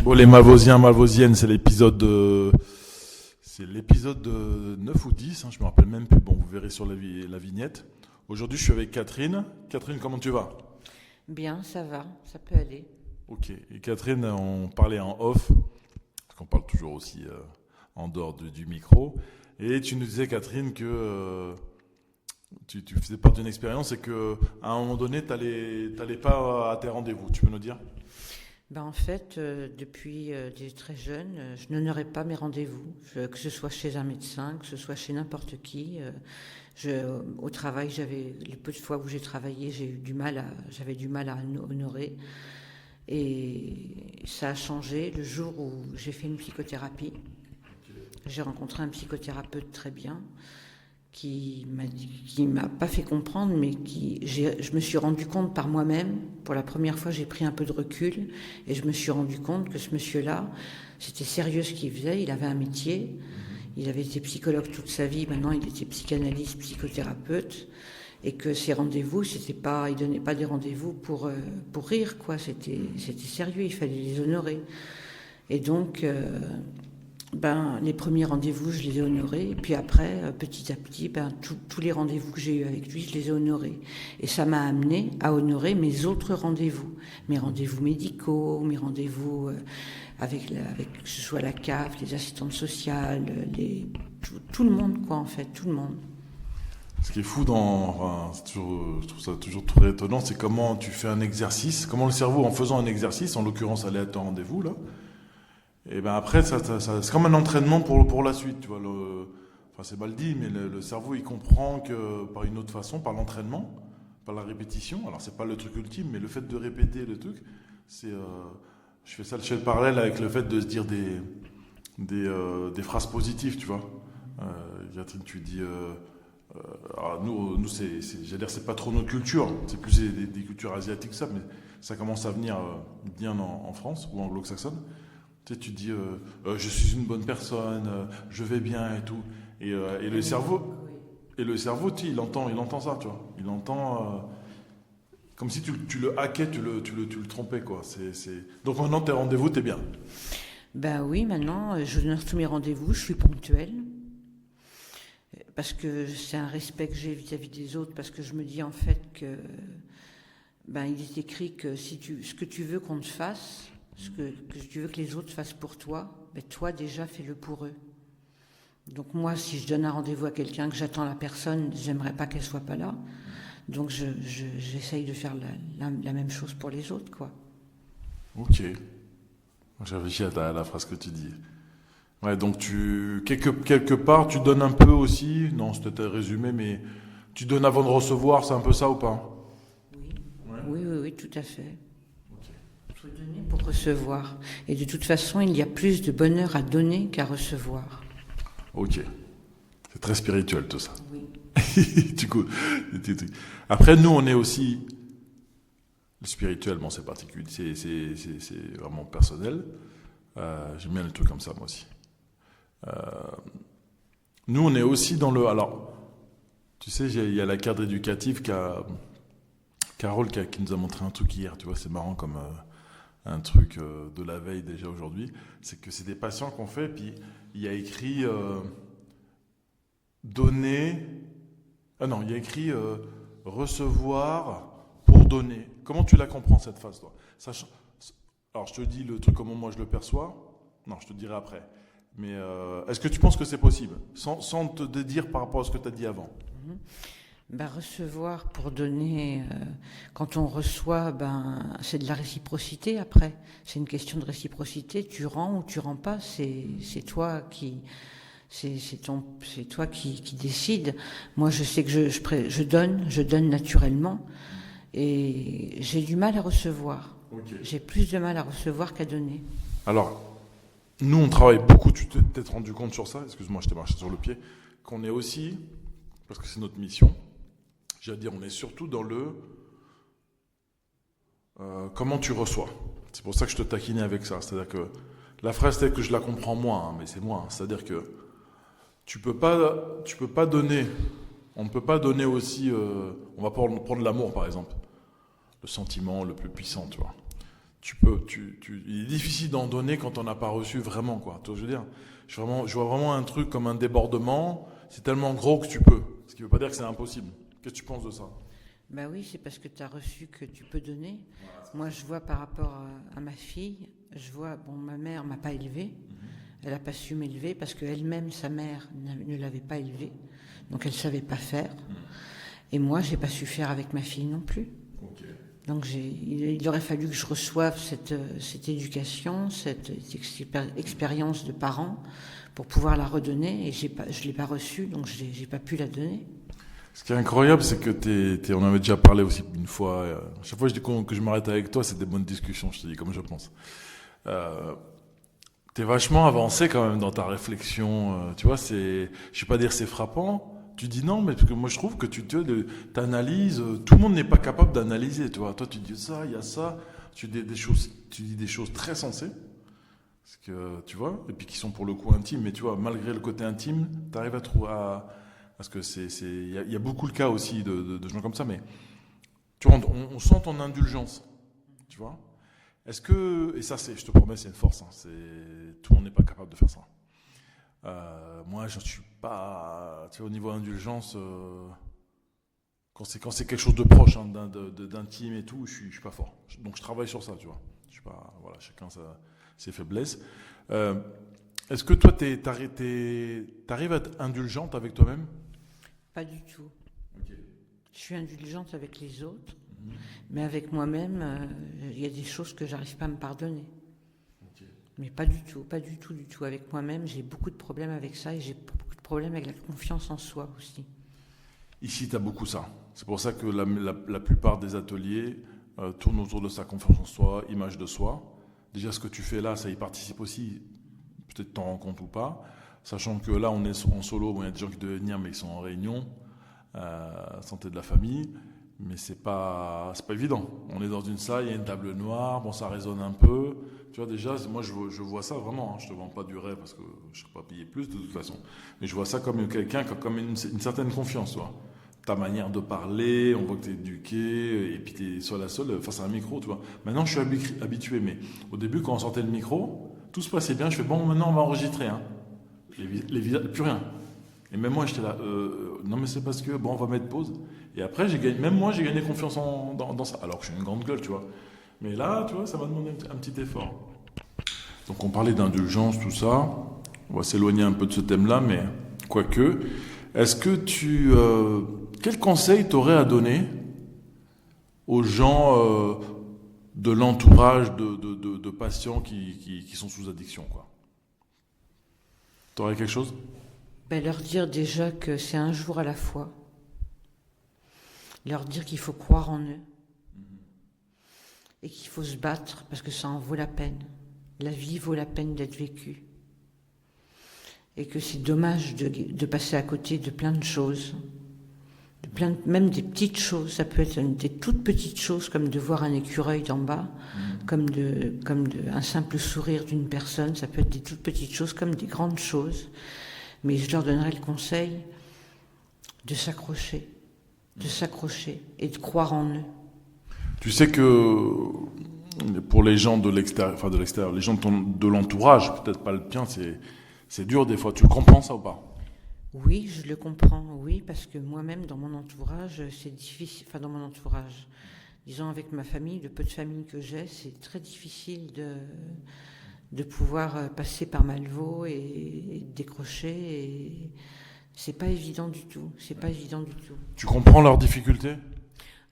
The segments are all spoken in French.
Bon, les Malvosiens, Malvosiennes, c'est l'épisode 9 ou 10, je me rappelle même plus. Bon, vous verrez sur la vignette. Aujourd'hui, je suis avec Catherine. Catherine, comment tu vas? Bien, ça va, ça peut aller. Ok. Et Catherine, on parlait en off, parce qu'on parle toujours aussi en dehors du micro. Et tu nous disais, Catherine, que tu faisais part d'une expérience et que à un moment donné, t'allais pas à tes rendez-vous. Tu peux nous dire? En fait, depuis très jeune, je n'honorais pas mes rendez-vous, que ce soit chez un médecin, que ce soit chez n'importe qui. Au travail, les peu de fois où j'ai travaillé, j'avais du mal à honorer. Et ça a changé le jour où j'ai fait une psychothérapie. J'ai rencontré un psychothérapeute très bien qui m'a pas fait comprendre, mais je me suis rendu compte par moi-même. Pour la première fois, j'ai pris un peu de recul et je me suis rendu compte que ce monsieur-là, c'était sérieux ce qu'il faisait. Il avait un métier, il avait été psychologue toute sa vie. Maintenant, il était psychanalyste, psychothérapeute, et que ses rendez-vous, il donnait pas des rendez-vous pour rire, quoi. C'était sérieux. Il fallait les honorer. Et donc les premiers rendez-vous, je les ai honorés. Et puis après, petit à petit, tous les rendez-vous que j'ai eus avec lui, je les ai honorés. Et ça m'a amené à honorer mes autres rendez-vous. Mes rendez-vous médicaux, mes rendez-vous avec que ce soit la CAF, les assistantes sociales, tout le monde, quoi, en fait, tout le monde. Ce qui est fou je trouve ça toujours très étonnant, c'est comment tu fais un exercice, comment le cerveau, en faisant un exercice, en l'occurrence aller à ton rendez-vous, là, et ben après, c'est comme un entraînement pour la suite, tu vois. Enfin, c'est mal dit, mais le cerveau, il comprend que par une autre façon, par l'entraînement, par la répétition, alors c'est pas le truc ultime, mais le fait de répéter le truc, je fais ça le parallèle avec le fait de se dire des phrases positives, tu vois. Catherine, tu dis... alors nous j'allais dire, c'est pas trop notre culture, c'est plus des cultures asiatiques, ça, mais ça commence à venir bien en France ou anglo-saxonne. Tu sais, tu dis je suis une bonne personne, je vais bien et tout, et le cerveau, tu sais, il entend ça, tu vois, il entend comme si tu le hackais, tu le trompais, quoi. Donc maintenant tes rendez-vous, t'es bien. Ben oui, maintenant je donne tous mes rendez-vous, je suis ponctuelle. Parce que c'est un respect que j'ai vis-à-vis des autres, parce que je me dis en fait que il est écrit que ce que tu veux qu'on te fasse, que tu veux que les autres fassent pour toi, toi déjà fais-le pour eux. Donc moi, si je donne un rendez-vous à quelqu'un, que j'attends la personne, j'aimerais pas qu'elle soit pas là. Donc j'essaye de faire la même chose pour les autres, quoi. Ok. J'ai réfléchi à la phrase que tu dis. Ouais, donc quelque part, tu donnes un peu aussi, non, c'était résumé, mais tu donnes avant de recevoir, c'est un peu ça ou pas? Oui, Ouais. oui, tout à fait. Ok. Il faut donner pour recevoir. Et de toute façon, il y a plus de bonheur à donner qu'à recevoir. Ok. C'est très spirituel tout ça. Oui. Du coup, après, nous, on est aussi spirituel, bon, c'est particulier, c'est vraiment personnel. J'aime bien les trucs comme ça, moi aussi. Nous, on est aussi dans le... Alors, tu sais, il y a la cadre éducative Carole qui nous a montré un truc hier, tu vois, c'est marrant comme un truc de la veille déjà aujourd'hui. C'est que c'est des patients qu'on fait, puis il y a écrit donner... Ah non, il y a écrit recevoir pour donner. Comment tu la comprends cette phase, toi? Alors, je te dis le truc comment moi je le perçois. Non, je te dirai après. Mais est-ce que tu penses que c'est possible sans te dédire par rapport à ce que tu as dit avant? Recevoir pour donner, quand on reçoit, c'est de la réciprocité après. C'est une question de réciprocité. Tu rends ou tu rends pas, c'est toi qui... C'est toi qui décides. Moi, je sais que je donne naturellement, et j'ai du mal à recevoir. Okay. J'ai plus de mal à recevoir qu'à donner. Alors, nous, on travaille beaucoup, tu t'es peut-être rendu compte sur ça, excuse-moi, je t'ai marché sur le pied, qu'on est aussi, parce que c'est notre mission, j'allais dire, on est surtout dans le comment tu reçois. C'est pour ça que je te taquinais avec ça. C'est-à-dire que la phrase telle que je la comprends moi, mais c'est moi. C'est-à-dire que tu peux pas donner. On ne peut pas donner aussi. On va prendre l'amour par exemple, le sentiment le plus puissant, tu vois. il est difficile d'en donner quand on n'a pas reçu vraiment, quoi. Tu vois, je veux dire, je vois vraiment un truc comme un débordement. C'est tellement gros que tu peux. Ce qui ne veut pas dire que c'est impossible. Qu'est-ce que tu penses de ça? Ben oui, c'est parce que tu as reçu que tu peux donner. Moi, je vois par rapport à ma fille, je vois, bon, ma mère m'a pas élevée. Elle n'a pas su m'élever parce qu'elle-même, sa mère, ne l'avait pas élevée. Donc, elle ne savait pas faire. Et moi, je n'ai pas su faire avec ma fille non plus. Ok. Donc, il aurait fallu que je reçoive cette éducation, cette expérience de parent pour pouvoir la redonner. Et je ne l'ai pas reçue, donc je n'ai pas pu la donner. Ce qui est incroyable, c'est que on avait déjà parlé aussi une fois. Chaque fois que je m'arrête avec toi, c'est des bonnes discussions, je te dis comme je pense. T'es vachement avancé quand même dans ta réflexion. Tu vois, je vais pas dire c'est frappant. Tu dis non, mais parce que moi je trouve que tu t'analyses. Tout le monde n'est pas capable d'analyser. Tu vois, toi tu dis ça, il y a ça. Tu dis des choses très sensées. Parce que tu vois, et puis qui sont pour le coup intimes. Mais tu vois, malgré le côté intime, t'arrives à trouver parce que il y a beaucoup le cas aussi de gens comme ça. Mais tu vois, on sent ton indulgence. Tu vois. Est-ce que, et ça je te promets, c'est une force, hein, tout le monde n'est pas capable de faire ça. Moi, je ne suis pas, tu vois, au niveau indulgence, quand c'est quelque chose de proche, hein, d'intime et tout, je suis pas fort. Donc je travaille sur ça, tu vois. Je suis pas, voilà, chacun ses faiblesses. Est-ce que toi, t'arrives à être indulgente avec toi-même? Pas du tout. Okay. Je suis indulgente avec les autres. Mais avec moi-même, il y a des choses que j'arrive pas à me pardonner. Okay. Mais pas du tout. Avec moi-même, j'ai beaucoup de problèmes avec ça et j'ai beaucoup de problèmes avec la confiance en soi aussi. Ici, tu as beaucoup ça. C'est pour ça que la plupart des ateliers tournent autour de sa confiance en soi, image de soi. Déjà, ce que tu fais là, ça y participe aussi. Peut-être t'en rends compte ou pas. Sachant que là, on est en solo. Bon, il y a des gens qui devaient venir, mais ils sont en réunion. Santé de la famille. Mais c'est pas évident. On est dans une salle, il y a une table noire, bon, ça résonne un peu. Tu vois, déjà, moi, je vois ça vraiment. Hein. Je te vends pas du rêve parce que je ne serais pas payé plus de toute façon. Mais je vois ça comme quelqu'un qui a comme une certaine confiance, toi. Ta manière de parler, on voit que tu es éduqué, et puis tu es seul à seul face à un micro, tu vois. Maintenant, je suis habitué, mais au début, quand on sortait le micro, tout se passait bien. Je fais, bon, maintenant, on va enregistrer. Hein. Plus rien. Et même moi, j'étais là, non, mais c'est parce que, bon, on va mettre pause. Et après, même moi, j'ai gagné confiance dans ça. Alors que je suis une grande gueule, tu vois. Mais là, tu vois, ça m'a demandé un petit effort. Donc, on parlait d'indulgence, tout ça. On va s'éloigner un peu de ce thème-là, mais quoique. Est-ce que quel conseil t'aurais à donner aux gens de l'entourage de patients qui sont sous addiction, quoi? T'aurais quelque chose? Leur dire déjà que c'est un jour à la fois. Leur dire qu'il faut croire en eux. Et qu'il faut se battre parce que ça en vaut la peine. La vie vaut la peine d'être vécue. Et que c'est dommage de passer à côté de plein de choses. Même des petites choses. Ça peut être des toutes petites choses comme de voir un écureuil d'en bas, comme un simple sourire d'une personne. Ça peut être des toutes petites choses comme des grandes choses. Mais je leur donnerais le conseil de s'accrocher et de croire en eux. Tu sais que pour les gens de l'extérieur, les gens de l'entourage, peut-être pas le tien, c'est dur des fois. Tu le comprends ça ou pas? Oui, je le comprends, oui, parce que moi-même, dans mon entourage, c'est difficile, enfin dans mon entourage, disons avec ma famille, le peu de famille que j'ai, c'est très difficile de pouvoir passer par Malvaux et décrocher, et c'est pas évident du tout, Tu comprends leurs difficultés?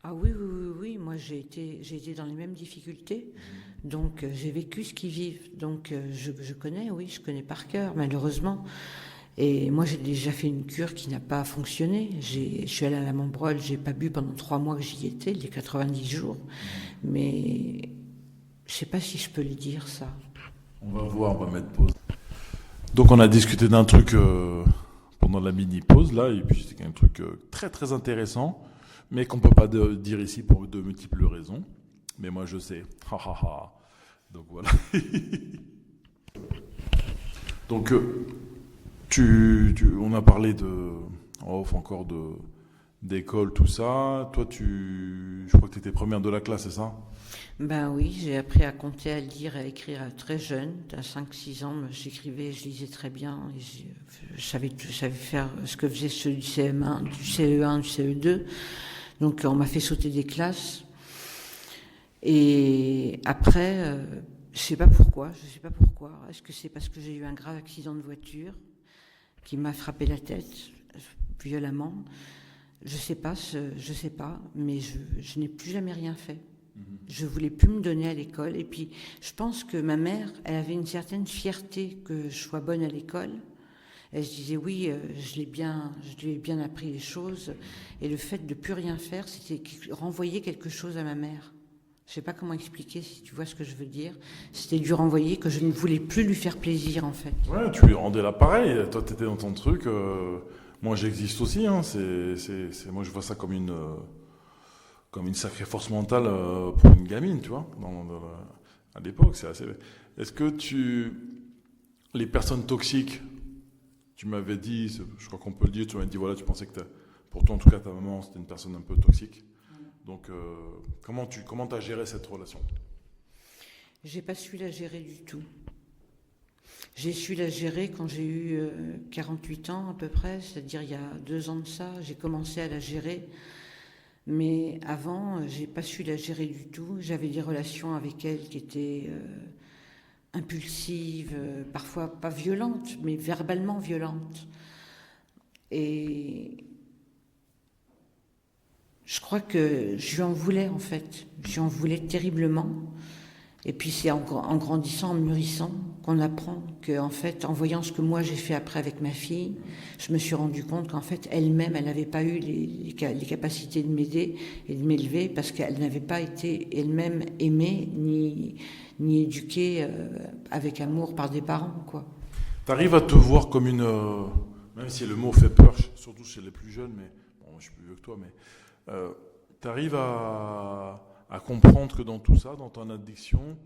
Ah oui, moi j'ai été dans les mêmes difficultés, donc j'ai vécu ce qu'ils vivent, donc je connais par cœur, malheureusement. Et moi, j'ai déjà fait une cure qui n'a pas fonctionné. Je suis allée à la Montbrol, j'ai pas bu pendant 3 mois que j'y étais, les 90 jours. Mais je sais pas si je peux le dire, ça. On va voir, on va mettre pause. Donc, on a discuté d'un truc pendant la mini-pause, là, et puis c'était un truc très, très intéressant, mais qu'on peut pas dire ici pour de multiples raisons. Mais moi, je sais. Donc, voilà. Donc, on a parlé en off encore d'école, tout ça. Toi, je crois que tu étais première de la classe, c'est ça? Ben oui, j'ai appris à compter, à lire, à écrire très jeune. À 5-6 ans, j'écrivais, je lisais très bien. Et je savais faire ce que faisaient ceux du CM1, du CE1, du CE2. Donc on m'a fait sauter des classes. Et après, je sais pas pourquoi. Est-ce que c'est parce que j'ai eu un grave accident de voiture qui m'a frappé la tête violemment? Je sais pas, mais je n'ai plus jamais rien fait. Je voulais plus me donner à l'école. Et puis, je pense que ma mère, elle avait une certaine fierté que je sois bonne à l'école. Elle se disait, oui, je lui ai bien appris les choses. Et le fait de plus rien faire, c'était renvoyer quelque chose à ma mère. Je sais pas comment expliquer, si tu vois ce que je veux dire. C'était lui renvoyer que je ne voulais plus lui faire plaisir, en fait. Ouais, tu lui rendais l'appareil. Toi, tu étais dans ton truc. Moi, j'existe aussi. Hein. Moi, je vois ça comme une sacrée force mentale pour une gamine, tu vois. À l'époque, c'est assez. Est-ce que les personnes toxiques, tu m'avais dit, je crois qu'on peut le dire, tu m'avais dit, voilà, tu pensais que pour toi, en tout cas, ta maman, c'était une personne un peu toxique. Donc, comment t'as géré cette relation? J'ai pas su la gérer du tout. J'ai su la gérer quand j'ai eu 48 ans à peu près, c'est-à-dire il y a 2 ans de ça, j'ai commencé à la gérer. Mais avant, j'ai pas su la gérer du tout. J'avais des relations avec elle qui étaient impulsives, parfois pas violentes, mais verbalement violentes. Et je crois que je lui en voulais en fait. Je lui en voulais terriblement. Et puis c'est en grandissant, en mûrissant, qu'on apprend que, en fait, en voyant ce que moi j'ai fait après avec ma fille, je me suis rendu compte qu'en fait, elle-même, elle n'avait pas eu les capacités de m'aider et de m'élever parce qu'elle n'avait pas été elle-même aimée ni éduquée avec amour par des parents, quoi. T'arrives à te voir comme même si le mot fait peur, surtout chez les plus jeunes, mais bon, moi, je suis plus vieux que toi, mais t'arrives à comprendre que dans tout ça, dans ton addiction,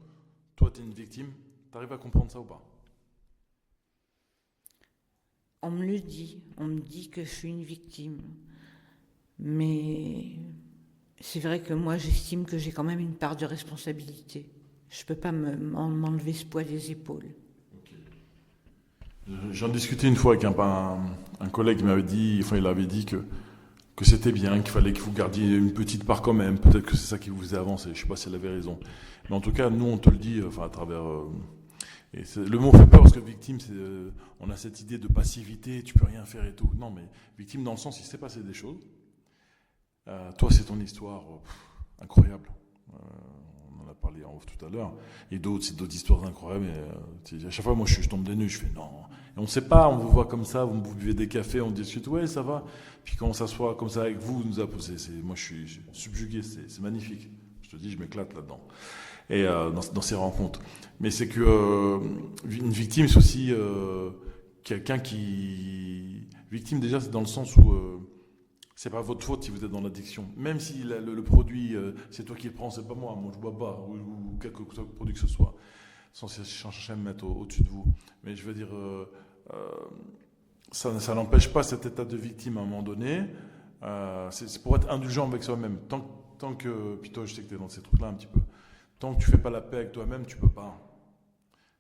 toi, tu es une victime. Tu arrives à comprendre ça ou pas? On me dit que je suis une victime. Mais c'est vrai que moi, j'estime que j'ai quand même une part de responsabilité. Je ne peux pas m'enlever ce poids des épaules. Okay. J'en discutais une fois avec un collègue qui m'avait dit, enfin, il avait dit que c'était bien, qu'il fallait que vous gardiez une petite part quand même. Peut-être que c'est ça qui vous faisait avancer. Je ne sais pas si elle avait raison. Mais en tout cas, nous, on te le dit, enfin, à travers. Le mot fait peur parce que victime, on a cette idée de passivité, tu peux rien faire et tout. Non, mais victime dans le sens, il s'est passé des choses. Toi, c'est ton histoire incroyable. On en a parlé en off tout à l'heure. Et c'est d'autres histoires incroyables. À chaque fois, moi, je tombe des nues, je fais non. Et on ne sait pas, on vous voit comme ça, vous buvez des cafés, on discute, ouais, ça va. Puis quand on s'assoit comme ça avec vous, moi, je suis subjugué, c'est magnifique. Je te dis, je m'éclate là-dedans. Et dans ces rencontres. Mais c'est que une victime, c'est aussi quelqu'un qui... Victime, déjà, c'est dans le sens où c'est pas votre faute si vous êtes dans l'addiction. Même si le produit, c'est toi qui le prends, c'est pas moi je bois pas, ou quelque produit que ce soit. Sans chercher à me mettre au-dessus de vous. Mais je veux dire, ça n'empêche pas cet état de victime à un moment donné. C'est pour être indulgent avec soi-même. Tant que... Puis toi, je sais que tu es dans ces trucs-là un petit peu. Tant que tu fais pas la paix avec toi-même, tu peux pas.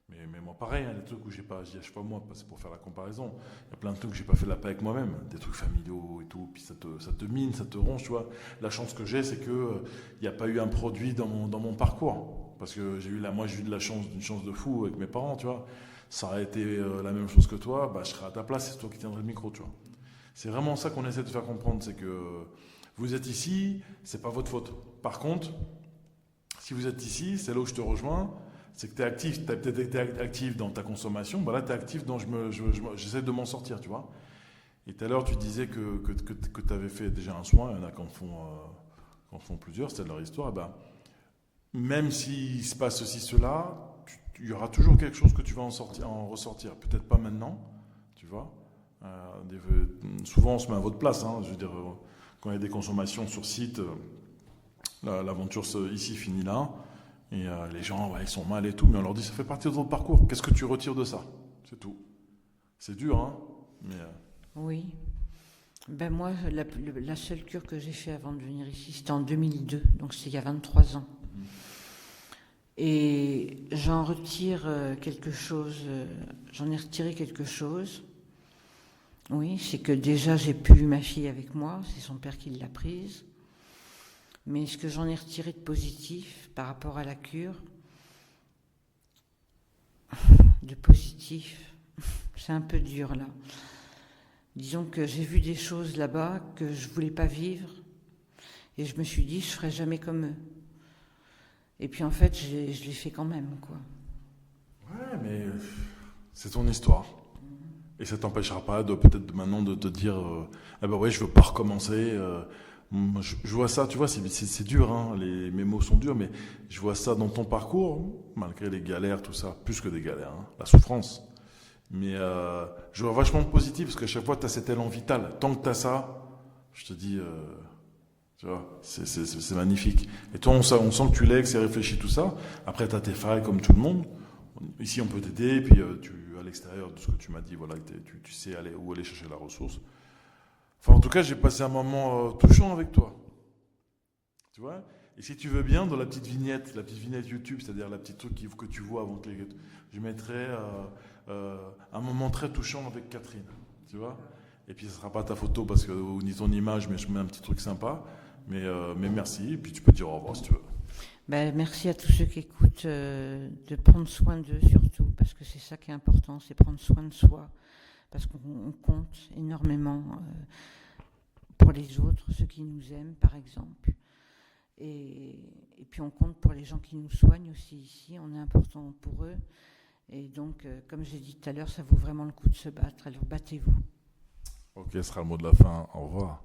Mais moi, pareil, les trucs où j'ai pas, je dis pas moi, c'est pour faire la comparaison. Il y a plein de trucs où j'ai pas fait la paix avec moi-même, des trucs familiaux et tout, puis ça te mine, ça te ronge, tu vois. La chance que j'ai, c'est que il n'y a pas eu un produit dans mon parcours, parce que j'ai eu de la chance, une chance de fou avec mes parents, tu vois. Ça aurait été la même chose que toi, bah je serais à ta place, c'est toi qui tiendrais le micro, tu vois. C'est vraiment ça qu'on essaie de faire comprendre, c'est que vous êtes ici, c'est pas votre faute. Par contre, si vous êtes ici, c'est là où je te rejoins. C'est que tu es actif, tu as peut-être été actif dans ta consommation, bah là tu es actif dans j'essaie de m'en sortir, tu vois. Et tout à l'heure tu disais que tu avais fait déjà un soin, il y en a qui en font plusieurs, c'est leur histoire, et ben, même s'il se passe ceci, cela, il y aura toujours quelque chose que tu vas en ressortir, peut-être pas maintenant, tu vois. Souvent on se met à votre place, hein, je veux dire, quand il y a des consommations sur site, l'aventure ici finit là. Et les gens, ouais, ils sont mal et tout, mais on leur dit, ça fait partie de votre parcours. Qu'est-ce que tu retires de ça? C'est tout. C'est dur, hein, mais... Oui. Ben moi, la seule cure que j'ai fait avant de venir ici, c'était en 2002, donc c'est il y a 23 ans. Et j'en retire quelque chose, j'en ai retiré quelque chose. Oui, c'est que déjà j'ai plus eu ma fille avec moi, c'est son père qui l'a prise. Mais ce que j'en ai retiré de positif par rapport à la cure, de positif, c'est un peu dur là. Disons que j'ai vu des choses là-bas que je voulais pas vivre et je me suis dit je ferai jamais comme eux. Et puis en fait je l'ai fait quand même quoi. Ouais, mais c'est ton histoire. Et ça t'empêchera pas de peut-être maintenant de te dire ah ben ouais, je veux pas recommencer. Je vois ça, tu vois, c'est dur, hein, mes mots sont durs, mais je vois ça dans ton parcours, malgré les galères, tout ça, plus que des galères, hein, la souffrance. Mais je vois vachement de positif, parce qu'à chaque fois, tu as cet élan vital. Tant que tu as ça, je te dis, tu vois, c'est magnifique. Et toi, on sent que tu l'es, que c'est réfléchi, tout ça. Après, tu as tes failles, comme tout le monde. Ici, on peut t'aider, puis à l'extérieur de ce que tu m'as dit, voilà, tu sais où aller chercher la ressource. Enfin, en tout cas, j'ai passé un moment touchant avec toi. Tu vois? Et si tu veux bien, dans la petite vignette YouTube, c'est-à-dire la petite truc que tu vois avant que je mettrai un moment très touchant avec Catherine. Tu vois? Et puis, ce ne sera pas ta photo parce que, ni ton image, mais je mets un petit truc sympa. Mais merci. Et puis, tu peux dire au revoir si tu veux. Ben, merci à tous ceux qui écoutent de prendre soin d'eux surtout, parce que c'est ça qui est important, c'est prendre soin de soi, parce qu'on compte énormément pour les autres, ceux qui nous aiment par exemple, et puis on compte pour les gens qui nous soignent aussi ici, on est important pour eux, et donc comme j'ai dit tout à l'heure, ça vaut vraiment le coup de se battre, alors battez-vous. Ok, ce sera le mot de la fin. Au revoir.